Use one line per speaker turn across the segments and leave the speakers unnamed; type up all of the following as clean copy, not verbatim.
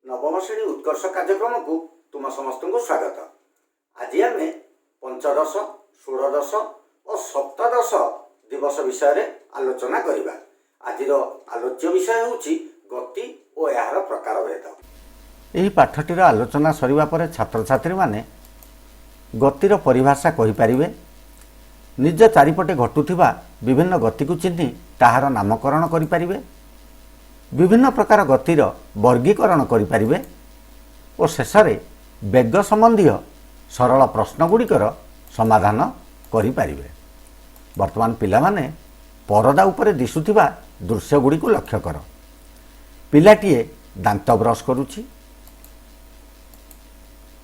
नवम श्रेणी उत्कर्ष कार्यक्रम को तुम समस्त को स्वागत। आज आम पंचदश, षोड़श और सप्तदश दिवस विषय आलोचना करवा। आज आलोच्य विषय होची गति और यार प्रकार भेद।
यही पाठटीर आलोचना सरिबा परे छात्र छात्री माने गतिर परिभाषा कहि परिबे, निज चारिपटे घटुथिबा विभिन्न गति को चिन्हि ताहार नामकरण करि परिबे, विभिन्न प्रकार गतिर वर्गीकरण करि परिबे और शेषरे वेग संबंधी सरल प्रश्नगुड़िकर समाधान करि परिबे। वर्तमान पिला माने परदा उपरे दिसुथिबा दृश्य गुड़ी को लक्ष्य कर। पिलाटीए दांत ब्रश करुछि,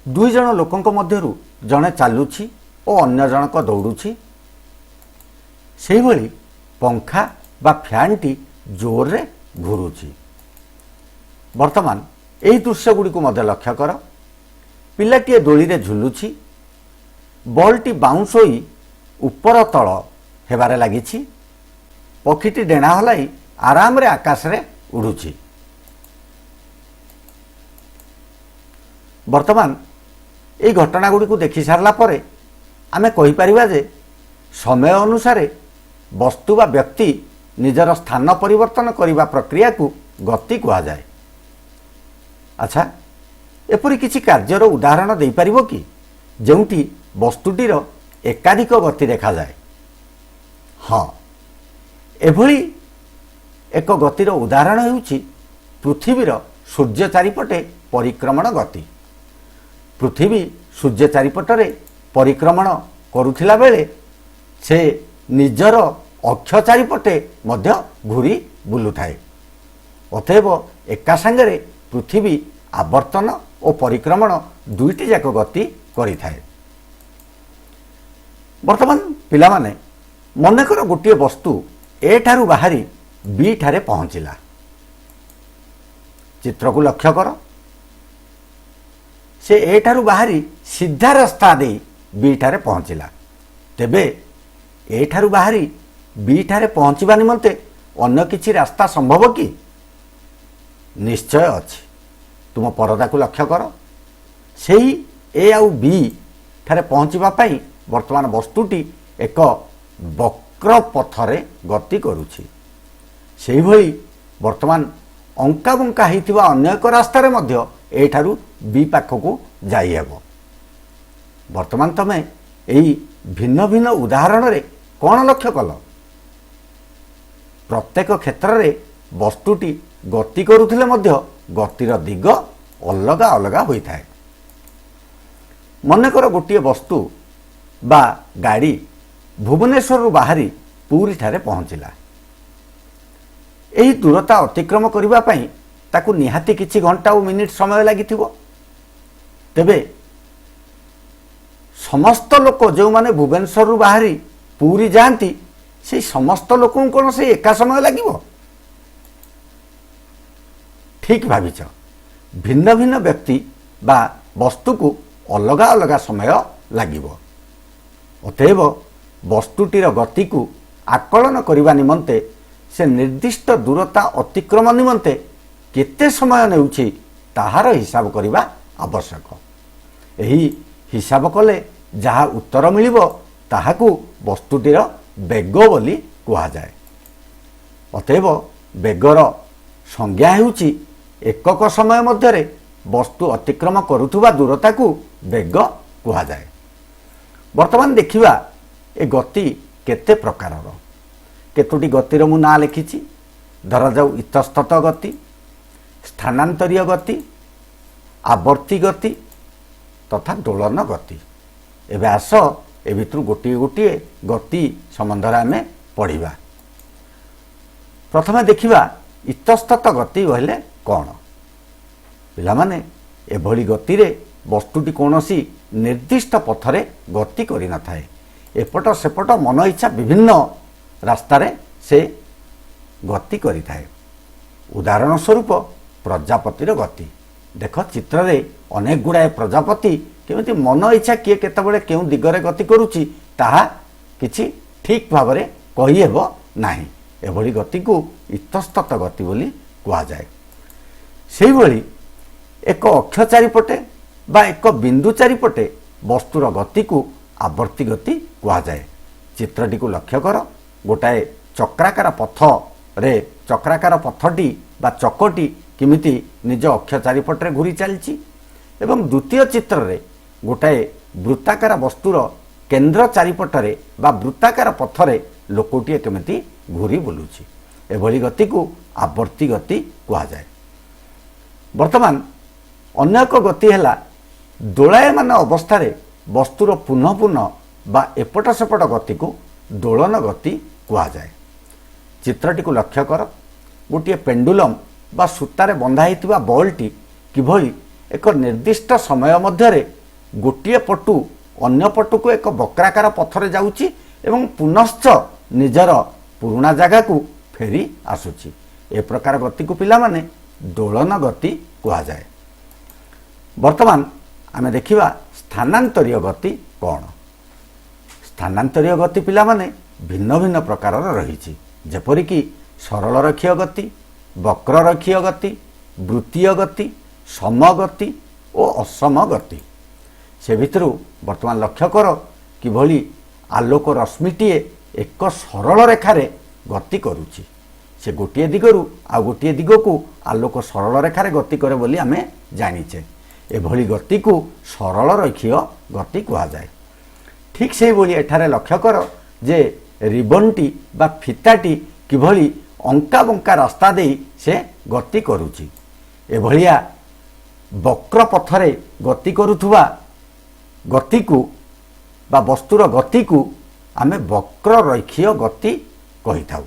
दुई जन लोकंक मध्यरु जणे चालुछि और अन्य जनक दौड़ुछि। सेहि भली पंखा बा फैनटी जोर रे घुरुछि। वर्तमान एही दृश्य गुड़ी को मध्य लक्ष्य कर। पिलाटीए दोली रे झुलुछि, बॉलटी बाउंस होई ऊपर तळ हेबारे लागिछि। पक्षीटी डेणा हलाई आराम रे आकाश रे उड़ुछि। वर्तमान এই घटना गुड़ी को देखि सारला परे आमे कहि परिबा जे समय अनुसार वस्तु बा व्यक्ति निजर स्थान परिवर्तन करिबा प्रक्रिया को गति कहा जाए। अच्छा, एपरि किछि कार्यर उदाहरण दे परिबो कि जेउटी वस्तुटीर एकाधिक गति देखा जाए? हाँ, एभली एक गतिर उदाहरण हेउछि पृथ्वीर सूर्य चारिपटे परिक्रमण गति। पृथ्वी सूर्य चारिपटरे परिक्रमण करुथिला बेले से निजर अक्ष चारिपटे मध्य घूरी बुलुथाए। अतएव एका संगरे पृथ्वी आवर्तन और परिक्रमण दुईटी जाक गति करिथाए। वर्तमान पिला माने मनेकर गोटे वस्तु ए ठारू बाहरी बी ठारे पहुंचिला। चित्र को लक्ष्य कर। से ए ठारू बाहरी सीधा रास्ता दे बी ठारे पहुंचिला। तेबे ए ठारू बाहरी बी ठारे पहुंचवा निमंते अन्य किछि रास्ता संभव कि? निश्चय अछि। तुम परदा को लक्ष्य कर। सेही ए आउ बी ठारे पहुंचवा पाई वर्तमान वस्तुटी एक वक्र पथरे गति करुछि। सेही भली वर्तमान अंका बंका हिथिबा अन्य एक रास्तारे मध्य ए ठारू बी पाखकू जाई हेबो। वर्तमान तमे एही भिन्न भिन्न उदाहरण रे कोन लक्ष्य कल? प्रत्येक क्षेत्र रे वस्तुटी गति करुथिले मध्य गतिर दिग अलगा अलगा होइथाए। मनेकर गोटे वस्तु बा गाड़ी भुवनेश्वर बाहरी पुरी ठारे पहुंचिला। एही दूरता अतिक्रम करिबा पई ताकू निहाती किछि घंटा और मिनिट समय लागिथिबो। तेबे समस्त लोक जो माने भुवनेश्वर बाहरी पुरी जाती से समस्त लोक कौन से एका समय लागिबो? ठीक भाविच। भिन्न भिन्न व्यक्ति बा वस्तु को अलगा अलगा समय लागिबो। अतएव वस्तुटीर गति को आकलन करिबा निमंते से निर्दिष्ट दूरता अतिक्रम निमंते केते समय नेउछि ताहार हिसाब करिबा आवश्यक। एही हिसाब कले जहा उत्तर मिलिबो ताहाकू वस्तुटीर वेग बोली कुहा जाए। अतएव वेगर संज्ञा हेउछि एकक समय मध्यरे वस्तु अतिक्रम करुथुबा दूरता को वेग कुहा जाए। वर्तमान देखिबा ए गति केते प्रकारर। केतोटी गतिर मु ना लिखिछि। धरा जाऊ इतस्तत गति, स्थानांतरीय गति, आवर्ती गति तथा दोलन गति। एबे आस ए भितरु गोटे गोटे गति संबंध रे आमे पढ़िबा। प्रथमे देखिबा इतस्तत गति कहले कोन? पिला माने एभली गति रे वस्तुटी कोनोसी निर्दिष्ट पथरे गति करि न थाए। एपट सेपट मन इच्छा विभिन्न रास्तार से गति करि थाए। उदाहरण स्वरूप प्रजापतिर गति देख। चित्र रे अनेक गुड़ाए प्रजापति केमिति मन इच्छा किए केतबेले केउ दिगरे गति करुछि ताहा किछि ठीक भावरे कहि हेबो नाही। एभली गति को इतस्तत गति बोली कुहा जाए। सेहि भली ଏକ ଅକ୍ଷ ଚାରିପଟେ ବା ଏକ ବିନ୍ଦୁ ଚାରିପଟେ ବସ୍ତୁର ଗତିକୁ ଆବର୍ତ୍ତି ଗତି କୁହାଯାଏ। ଚିତ୍ରଟିକୁ ଲକ୍ଷ୍ୟ କର, ଗୋଟାଏ ଚକ୍ରାକାର ପଥରେ ଚକ୍ରାକାର ପଥଟି ବା ଚକଟି କେମିତି ନିଜ ଅକ୍ଷ ଚାରିପଟରେ ଘୁରି ଚାଲିଛି ଏବଂ ଦ୍ୱିତୀୟ ଚିତ୍ରରେ ଗୋଟାଏ ବୃତ୍ତାକାର ବସ୍ତୁର କେନ୍ଦ୍ର ଚାରିପଟରେ ବା ବୃତ୍ତାକାର ପଥରେ ଲୋକଟିଏ କେମିତି ଘୁରି ବୁଲୁଛି। ଏଭଳି ଗତିକୁ ଆବର୍ତ୍ତି ଗତି କୁହାଯାଏ। ବର୍ତ୍ତମାନ ଅନ୍ୟ ଏକ ଗତି ହେଲା ଦୋଳାୟମାନ ଅବସ୍ଥାରେ ବସ୍ତୁର ପୁନଃ ପୁନଃ ବା ଏପଟ ସେପଟ ଗତିକୁ ଦୋଳନ ଗତି କୁହାଯାଏ। ଚିତ୍ରଟିକୁ ଲକ୍ଷ୍ୟ କର, ଗୋଟିଏ ପେଣ୍ଡୁଲମ୍ ବା ସୂତାରେ ବନ୍ଧା ହୋଇଥିବା ବଲ୍ଟି କିଭଳି ଏକ ନିର୍ଦ୍ଦିଷ୍ଟ ସମୟ ମଧ୍ୟରେ ଗୋଟିଏ ପଟୁ ଅନ୍ୟ ପଟକୁ ଏକ ବକ୍ରାକାର ପଥରେ ଯାଉଛି ଏବଂ ପୁନଶ୍ଚ ନିଜର ପୁରୁଣା ଜାଗାକୁ ଫେରି ଆସୁଛି। ଏ ପ୍ରକାର ଗତିକୁ ପିଲାମାନେ ଦୋଳନ ଗତି କୁହାଯାଏ। ବର୍ତ୍ତମାନ ଆମେ ଦେଖିବା ସ୍ଥାନାନ୍ତରୀୟ ଗତି କ'ଣ। ସ୍ଥାନାନ୍ତରୀୟ ଗତି ପିଲାମାନେ ଭିନ୍ନ ଭିନ୍ନ ପ୍ରକାରର ରହିଛି, ଯେପରିକି ସରଳ ରେଖୀୟ ଗତି, ବକ୍ର ରେଖୀୟ ଗତି, ବୃତ୍ତୀୟ ଗତି, ସମଗତି ଓ ଅସମ ଗତି। ସେ ଭିତରୁ ବର୍ତ୍ତମାନ ଲକ୍ଷ୍ୟ କର କିଭଳି ଆଲୋକ ରଶ୍ମିଟିଏ ଏକ ସରଳ ରେଖାରେ ଗତି କରୁଛି। ସେ ଗୋଟିଏ ଦିଗରୁ ଆଉ ଗୋଟିଏ ଦିଗକୁ ଆଲୋକ ସରଳ ରେଖାରେ ଗତି କରେ ବୋଲି ଆମେ ଜାଣିଛେ। ଏଭଳି ଗତିକୁ ସରଳ ରେଖୀୟ ଗତି କୁହାଯାଏ। ଠିକ୍ ସେହିଭଳି ଏଠାରେ ଲକ୍ଷ୍ୟ କର ଯେ ରିବନଟି ବା ଫିତାଟି କିଭଳି ଅଙ୍କା ବଙ୍କା ରାସ୍ତା ଦେଇ ସେ ଗତି କରୁଛି। ଏଭଳିଆ ବକ୍ର ପଥରେ ଗତି କରୁଥିବା ଗତିକୁ ବା ବସ୍ତୁର ଗତିକୁ ଆମେ ବକ୍ର ରେଖୀୟ ଗତି କହିଥାଉ।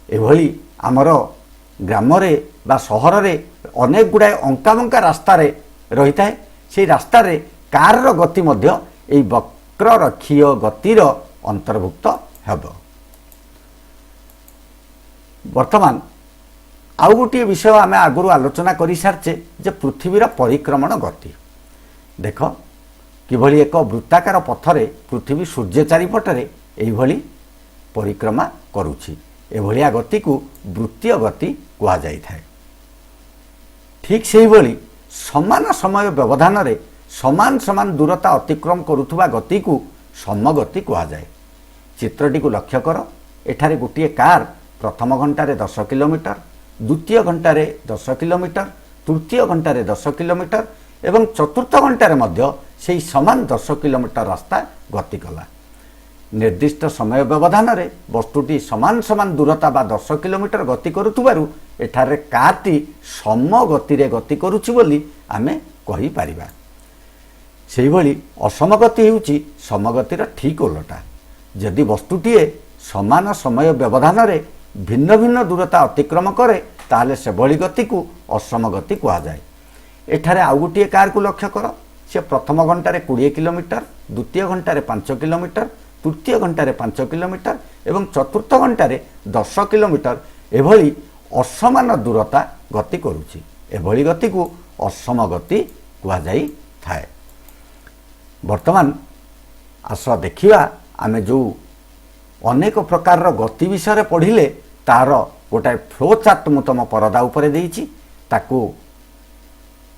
ଏଭଳି ଆମର ଗ୍ରାମରେ ବା ସହରରେ ଅନେକ ଗୁଡ଼ାଏ ଅଙ୍କାବଙ୍କା ରାସ୍ତାରେ ରହିଥାଏ। ସେହି ରାସ୍ତାରେ କାରର ଗତି ମଧ୍ୟ ଏହି ବକ୍ର ରେଖୀୟ ଗତିର ଅନ୍ତର୍ଭୁକ୍ତ ହେବ। ବର୍ତ୍ତମାନ ଆଉ ଗୋଟିଏ ବିଷୟ ଆମେ ଆଗରୁ ଆଲୋଚନା କରିସାରିଛେ ଯେ ପୃଥିବୀର ପରିକ୍ରମଣ ଗତି। ଦେଖ କିଭଳି ଏକ ବୃତ୍ତାକାର ପଥରେ ପୃଥିବୀ ସୂର୍ଯ୍ୟ ଚାରିପଟରେ ଏଇଭଳି ପରିକ୍ରମା କରୁଛି। ଏଭଳିଆ ଗତିକୁ ବୃତ୍ତୀୟ ଗତି କୁହାଯାଇଥାଏ। ଠିକ୍ ସେହିଭଳି ସମାନ ସମୟ ବ୍ୟବଧାନରେ ସମାନ ସମାନ ଦୂରତା ଅତିକ୍ରମ କରୁଥିବା ଗତିକୁ ସମଗତି କୁହାଯାଏ। ଚିତ୍ରଟିକୁ ଲକ୍ଷ୍ୟ କର, ଏଠାରେ ଗୋଟିଏ କାର୍ ପ୍ରଥମ ଘଣ୍ଟାରେ 10 କିଲୋମିଟର, ଦ୍ୱିତୀୟ ଘଣ୍ଟାରେ 10 କିଲୋମିଟର, ତୃତୀୟ ଘଣ୍ଟାରେ 10 କିଲୋମିଟର ଏବଂ ଚତୁର୍ଥ ଘଣ୍ଟାରେ ମଧ୍ୟ ସେହି ସମାନ 10 କିଲୋମିଟର ରାସ୍ତା ଗତି କଲା। ନିର୍ଦ୍ଦିଷ୍ଟ ସମୟ ବ୍ୟବଧାନରେ ବସ୍ତୁଟି ସମାନ ସମାନ ଦୂରତା ବା 10 କିଲୋମିଟର ଗତି କରୁଥିବାରୁ ଏଠାରେ କାର୍ଟି ସମଗତିରେ ଗତି କରୁଛି ବୋଲି ଆମେ କହିପାରିବା। ସେହିଭଳି ଅସମଗତି ହେଉଛି ସମଗତିର ଠିକ୍ ଓଲଟା। ଯଦି ବସ୍ତୁଟିଏ ସମାନ ସମୟ ବ୍ୟବଧାନରେ ଭିନ୍ନ ଭିନ୍ନ ଦୂରତା ଅତିକ୍ରମ କରେ ତାହେଲେ ସେଭଳି ଗତିକୁ ଅସମଗତି କୁହାଯାଏ। ଏଠାରେ ଆଉ ଗୋଟିଏ କାର୍କୁ ଲକ୍ଷ୍ୟ କର, ସେ ପ୍ରଥମ ଘଣ୍ଟାରେ 20 କିଲୋମିଟର, ଦ୍ୱିତୀୟ ଘଣ୍ଟାରେ 5 କିଲୋମିଟର, ତୃତୀୟ ଘଣ୍ଟାରେ 5 କିଲୋମିଟର ଏବଂ ଚତୁର୍ଥ ଘଣ୍ଟାରେ 10 କିଲୋମିଟର ଏଭଳି ଅସମାନ ଦୂରତା ଗତି କରୁଛି। ଏଭଳି ଗତିକୁ ଅସମ ଗତି କୁହାଯାଇଥାଏ। ବର୍ତ୍ତମାନ ଆସ ଦେଖିବା ଆମେ ଯେଉଁ ଅନେକ ପ୍ରକାରର ଗତି ବିଷୟରେ ପଢ଼ିଲେ ତାହାର ଗୋଟାଏ ଫ୍ଲୋ ଚାର୍ଟ ମୁଁ ତୁମ ପରଦା ଉପରେ ଦେଇଛି, ତାକୁ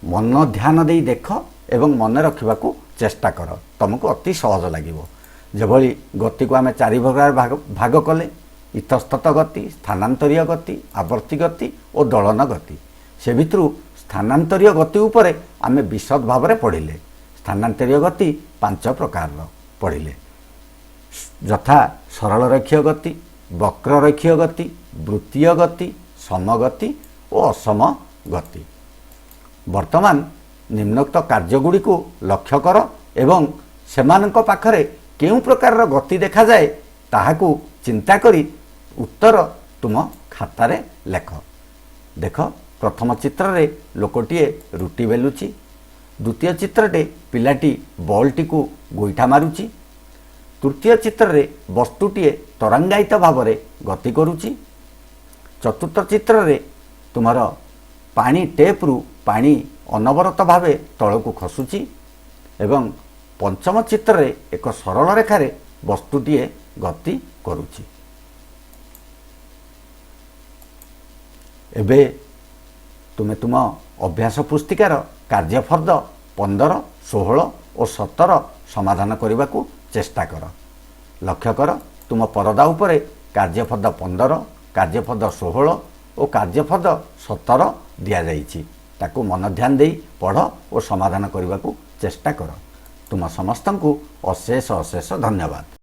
ମନ ଧ୍ୟାନ ଦେଇ ଦେଖ ଏବଂ ମନେ ରଖିବାକୁ ଚେଷ୍ଟା କର, ତୁମକୁ ଅତି ସହଜ ଲାଗିବ। ଯେଭଳି ଗତିକୁ ଆମେ 4 ଭାଗରେ ଭାଗ କଲେ, ଇତସ୍ତତ ଗତି, ସ୍ଥାନାନ୍ତରୀୟ ଗତି, ଆବର୍ତ୍ତି ଗତି ଓ ଦଳନ ଗତି। ସେ ଭିତରୁ ସ୍ଥାନାନ୍ତରୀୟ ଗତି ଉପରେ ଆମେ ବିଶଦ ଭାବରେ ପଢ଼ିଲେ। ସ୍ଥାନାନ୍ତରୀୟ ଗତି 5 ପ୍ରକାରର ପଢ଼ିଲେ, ଯଥା ସରଳ ରେଖୀୟ ଗତି, ବକ୍ର ରେଖୀୟ ଗତି, ବୃତ୍ତୀୟ ଗତି, ସମଗତି ଓ ଅସମ ଗତି। ବର୍ତ୍ତମାନ ନିମ୍ନୋକ୍ତ କାର୍ଯ୍ୟଗୁଡ଼ିକୁ ଲକ୍ଷ୍ୟ କର ଏବଂ ସେମାନଙ୍କ ପାଖରେ କେଉଁ ପ୍ରକାରର ଗତି ଦେଖାଯାଏ ତାହାକୁ ଚିନ୍ତା କରି ଉତ୍ତର ତୁମ ଖାତାରେ ଲେଖ। ଦେଖ, ପ୍ରଥମ ଚିତ୍ରରେ ଲୋକଟିଏ ରୁଟି ବେଲୁଛି, ଦ୍ୱିତୀୟ ଚିତ୍ରରେ ପିଲାଟି ବଲ୍ଟିକୁ ଗୋଇଠା ମାରୁଛି, ତୃତୀୟ ଚିତ୍ରରେ ବସ୍ତୁଟିଏ ତରଙ୍ଗାୟିତ ଭାବରେ ଗତି କରୁଛି, ଚତୁର୍ଥ ଚିତ୍ରରେ ତୁମର ପାଣି ଟେପ୍ରୁ ପାଣି ଅନବରତ ଭାବେ ତଳକୁ ଖସୁଛି ଏବଂ ପଞ୍ଚମ ଚିତ୍ରରେ ଏକ ସରଳ ରେଖାରେ ବସ୍ତୁଟିଏ ଗତି କରୁଛି। ତୁମେ ତୁମ ଅଭ୍ୟାସ ପୁସ୍ତିକାର କାର୍ଯ୍ୟଫର୍ଦ୍ଦ 15, 16 ଓ 17 ସମାଧାନ କରିବାକୁ ଚେଷ୍ଟା କର। ଲକ୍ଷ୍ୟ କର ତୁମ ପରଦା ଉପରେ କାର୍ଯ୍ୟଫର୍ଦ୍ଦ 15, କାର୍ଯ୍ୟଫର୍ଦ୍ଦ 16 ଓ କାର୍ଯ୍ୟଫର୍ଦ୍ଦ 17 ଦିଆଯାଇଛି। ତାକୁ ମନ ଧ୍ୟାନ ଦେଇ ପଢ଼ ଓ ସମାଧାନ କରିବାକୁ ଚେଷ୍ଟା କର। ତୁମ ସମସ୍ତଙ୍କୁ ଅଶେଷ ଅଶେଷ ଧନ୍ୟବାଦ।